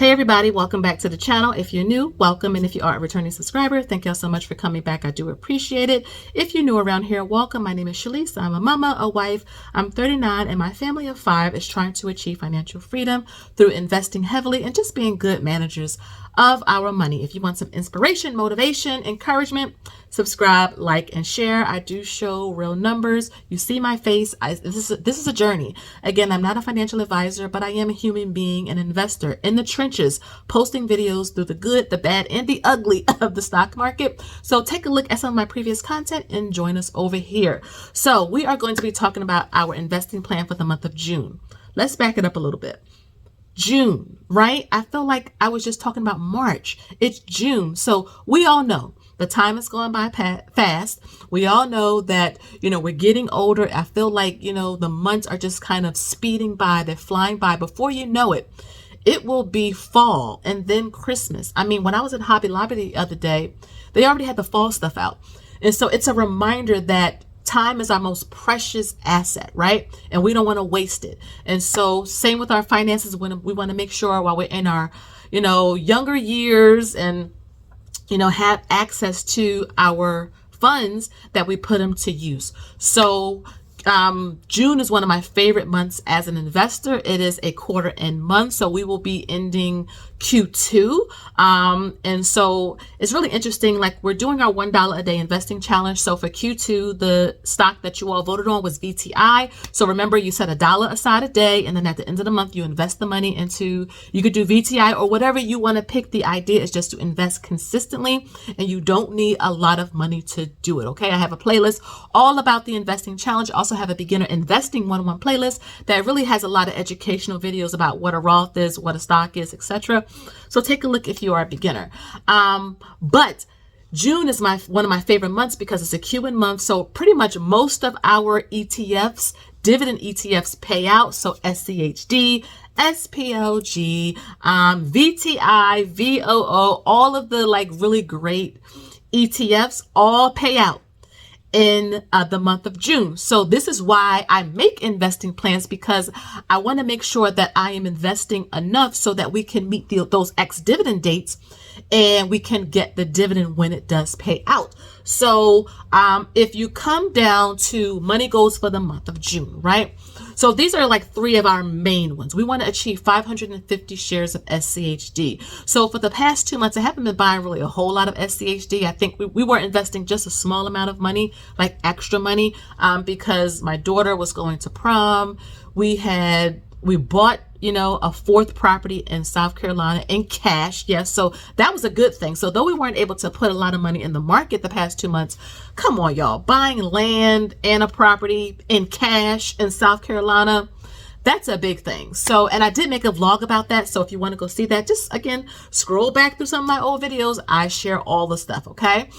Hey everybody, welcome back to the channel. If you're new, welcome, and if you are a returning subscriber, thank y'all so much for coming back. I do appreciate it. If you're new around here, welcome. My name is Shalise. I'm a mama, a wife. I'm 39, and my family of 5 is trying to achieve financial freedom through investing heavily and just being good managers of our money. If you want some inspiration, motivation, encouragement, subscribe, like, and share. I do show real numbers. You see my face. This is a journey. Again, I'm not a financial advisor, but I am a human being, an investor in the trenches, posting videos through the good, the bad, and the ugly of the stock market. So take a look at some of my previous content and join us over here. So we are going to be talking about our investing plan for the month of June. Let's back it up a little bit. June, right? I feel like I was just talking about March. It's June. So we all know the time is going by fast. We all know that, we're getting older. I feel like, the months are just kind of speeding by. They're flying by. Before you know it, it will be fall and then Christmas. I mean, when I was at Hobby Lobby the other day, they already had the fall stuff out. And so it's a reminder that time is our most precious asset, right? And we don't want to waste it. And so same with our finances. When we want to make sure while we're in our, younger years and, have access to our funds that we put them to use. So June is one of my favorite months as an investor. It is a quarter end month, so we will be ending Q2. And so it's really interesting. Like, we're doing our $1 a day investing challenge. So for Q2, the stock that you all voted on was VTI. So remember, you set $1 aside a day, and then at the end of the month, you invest the money into, you could do VTI or whatever you want to pick. The idea is just to invest consistently, and you don't need a lot of money to do it. Okay. I have a playlist all about the investing challenge. I also have a beginner investing 101 playlist that really has a lot of educational videos about what a Roth is, what a stock is, etc. So take a look if you are a beginner. But June is one of my favorite months because it's a Q1 month. So pretty much most of our ETFs, dividend ETFs, pay out. So SCHD, SPLG, VTI, VOO, all of the really great ETFs all pay out in the month of June. So this is why I make investing plans, because I want to make sure that I am investing enough so that we can meet those ex-dividend dates and we can get the dividend when it does pay out. So if you come down to money goals for the month of June, right? So these are 3 of our main ones. We want to achieve 550 shares of SCHD. So for the past 2 months, I haven't been buying really a whole lot of SCHD. I think we were investing just a small amount of money, like extra money, because my daughter was going to prom. We bought, a 4th property in South Carolina in cash. Yes. So that was a good thing. So though we weren't able to put a lot of money in the market the past 2 months, come on, y'all, buying land and a property in cash in South Carolina, that's a big thing. So, and I did make a vlog about that. So if you want to go see that, just again, scroll back through some of my old videos. I share all the stuff. Okay.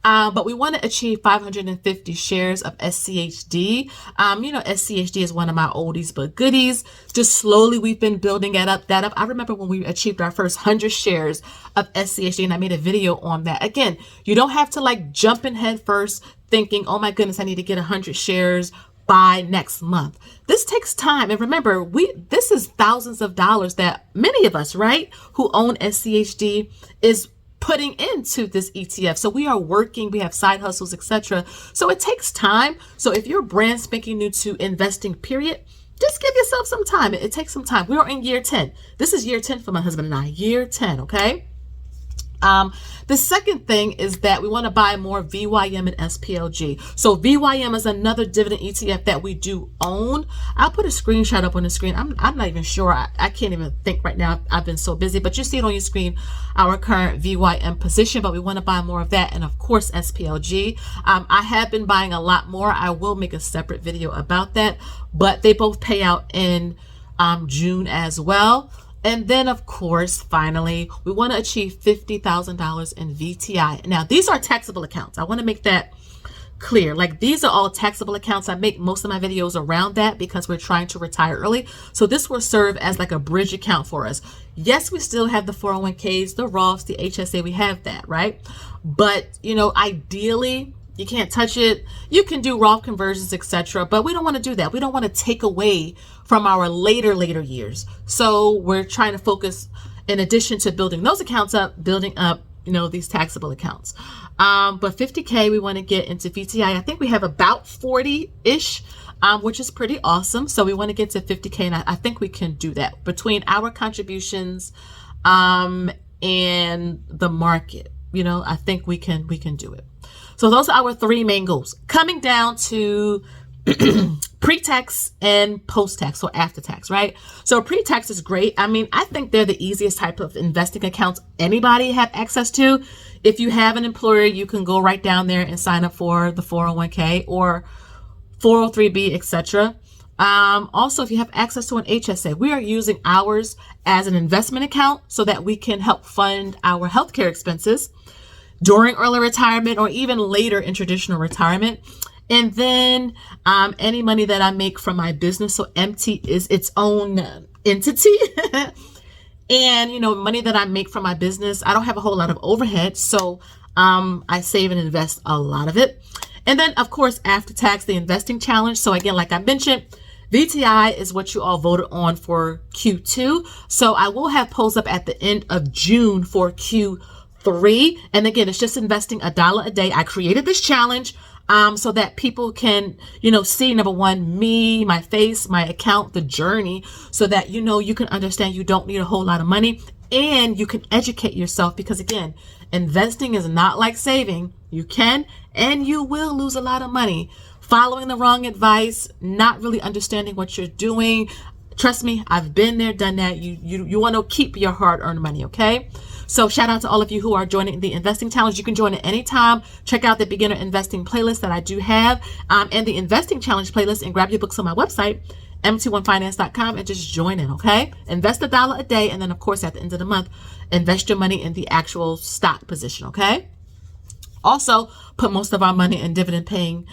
But we want to achieve 550 shares of SCHD. SCHD is one of my oldies but goodies. Just slowly, we've been building that up. I remember when we achieved our first 100 shares of SCHD, and I made a video on that. Again, you don't have to jump in head first thinking, oh my goodness, I need to get 100 shares by next month. This takes time. And remember, this is thousands of dollars that many of us, right, who own SCHD is putting into this ETF. So we are working, we have side hustles, etc. So it takes time. So if you're brand spanking new to investing, period, just give yourself some time. It takes some time. We are in year 10. This is year 10 for my husband and I, year 10. Okay. The second thing is that we want to buy more VYM and SPLG. So VYM is another dividend ETF that we do own. I'll put a screenshot up on the screen. I'm not even sure. I can't even think right now. I've been so busy, but you see it on your screen, our current VYM position, but we want to buy more of that. And of course, SPLG. I have been buying a lot more. I will make a separate video about that, but they both pay out in June as well. And then, of course, finally, we want to achieve $50,000 in VTI. Now, these are taxable accounts. I want to make that clear. These are all taxable accounts. I make most of my videos around that because we're trying to retire early. So this will serve as a bridge account for us. Yes, we still have the 401ks, the Roths, the HSA. We have that, right? But, ideally, you can't touch it. You can do Roth conversions, etc. But we don't want to do that. We don't want to take away from our later years. So we're trying to focus in addition to building those accounts up, building up, these taxable accounts. But 50K, we want to get into VTI. I think we have about 40-ish, which is pretty awesome. So we want to get to 50K, and I think we can do that between our contributions and the market. I think we can do it. So those are our 3 main goals. Coming down to pre-tax and post-tax, or after-tax, right? So pre-tax is great. I mean, I think they're the easiest type of investing accounts anybody have access to. If you have an employer, you can go right down there and sign up for the 401k or 403b, etc. Also, if you have access to an HSA, we are using ours as an investment account so that we can help fund our healthcare expenses during early retirement or even later in traditional retirement. And then any money that I make from my business, so MT is its own entity. And, money that I make from my business, I don't have a whole lot of overhead. So I save and invest a lot of it. And then, of course, after tax, the investing challenge. So again, like I mentioned, VTI is what you all voted on for Q2. So I will have polls up at the end of June for Q3. And again, it's just investing $1 a day. I created this challenge so that people can, see, number one, me, my face, my account, the journey, so that, you can understand you don't need a whole lot of money and you can educate yourself, because again, investing is not like saving. You can and you will lose a lot of money following the wrong advice, not really understanding what you're doing. Trust me, I've been there, done that. You want to keep your hard-earned money, okay? So shout out to all of you who are joining the investing challenge. You can join at any time. Check out the beginner investing playlist that I do have, and the investing challenge playlist, and grab your books on my website, mt1finance.com, and just join in, okay? Invest $1 a day. And then of course, at the end of the month, invest your money in the actual stock position, okay? Also put most of our money in dividend paying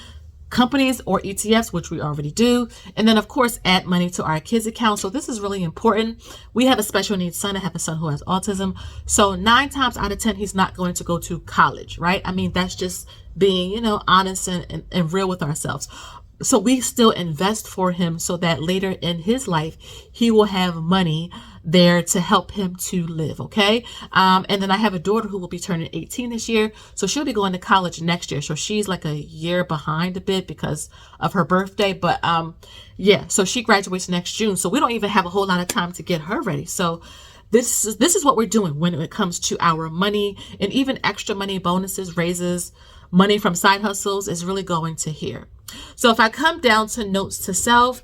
companies or ETFs, which we already do. And then of course, add money to our kids account. So this is really important. We have a special needs son. I have a son who has autism. So 9 times out of 10, he's not going to go to college, right? I mean, that's just being, honest and real with ourselves. So we still invest for him so that later in his life, he will have money there to help him to live. Okay. And then I have a daughter who will be turning 18 this year. So she'll be going to college next year. So she's like a year behind a bit because of her birthday. But yeah, so she graduates next June. So we don't even have a whole lot of time to get her ready. So this is what we're doing when it comes to our money, and even extra money, bonuses, raises, money from side hustles is really going to here. So if I come down to notes to self,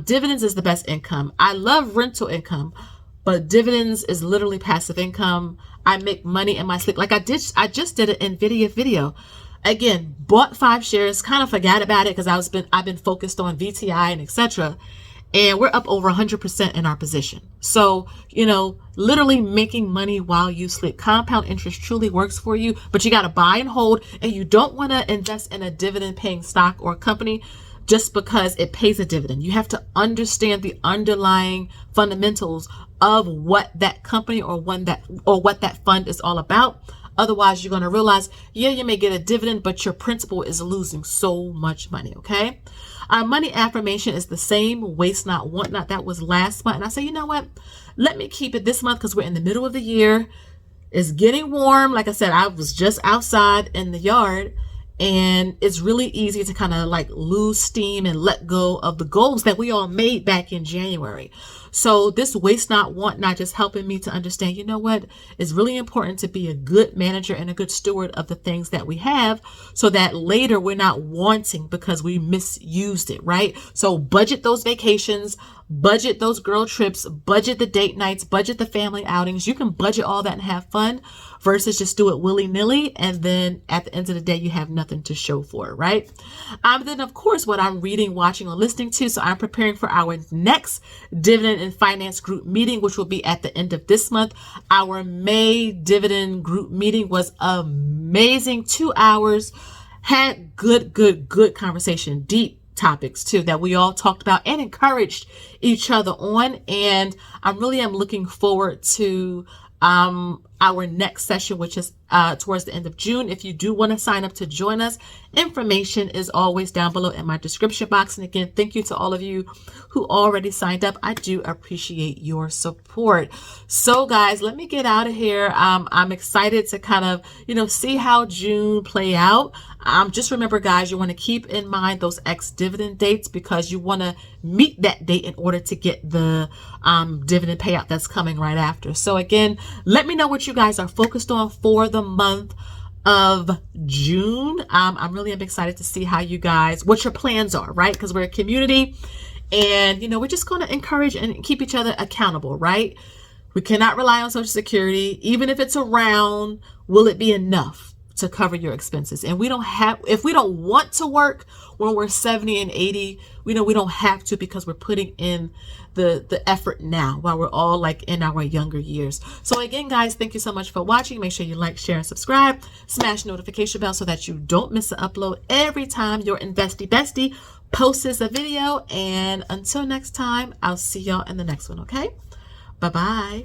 dividends is the best income. I love rental income, but dividends is literally passive income. I make money in my sleep. Like I just did an NVIDIA video. Again, bought 5 shares, kind of forgot about it because I've been focused on VTI and etc. And we're up over 100% in our position. So, literally making money while you sleep. Compound interest truly works for you, but you got to buy and hold, and you don't want to invest in a dividend paying stock or company just because it pays a dividend. You have to understand the underlying fundamentals of what that company or what that fund is all about. Otherwise, you're going to realize, yeah, you may get a dividend, but your principal is losing so much money, okay? Our money affirmation is the same, waste not, want not. That was last month. And I say, you know what? Let me keep it this month because we're in the middle of the year. It's getting warm. Like I said, I was just outside in the yard, and it's really easy to kind of like lose steam and let go of the goals that we all made back in January. So this waste not, want not, just helping me to understand, you know what, it's really important to be a good manager and a good steward of the things that we have so that later we're not wanting because we misused it, right? So budget those vacations, budget those girl trips, budget the date nights, budget the family outings. You can budget all that and have fun versus just do it willy-nilly. And then at the end of the day, you have nothing to show for it, right? Then of course, what I'm reading, watching, or listening to. So I'm preparing for our next dividend and finance group meeting, which will be at the end of this month. Our May dividend group meeting was amazing. 2 hours, had good conversation, deep topics too that we all talked about and encouraged each other on. And I really am looking forward to our next session, which is towards the end of June. If you do want to sign up to join us, information is always down below in my description box. And again, thank you to all of you who already signed up. I do appreciate your support. So guys, let me get out of here. I'm excited to kind of, see how June play out. Just remember, guys, you want to keep in mind those ex-dividend dates, because you want to meet that date in order to get the dividend payout that's coming right after. So again, let me know what you guys are focused on for the month of June. I'm really excited to see how you guys, what your plans are, right? Because we're a community, and we're just going to encourage and keep each other accountable, right? We cannot rely on Social Security. Even if it's around, will it be enough to cover your expenses? And if we don't want to work when we're 70 and 80, we don't have to, because we're putting in the effort now while we're all like in our younger years. So again, guys, thank you so much for watching. Make sure you like, share, and subscribe. Smash the notification bell so that you don't miss an upload every time your investy bestie posts a video. And until next time, I'll see y'all in the next one. Okay, bye bye.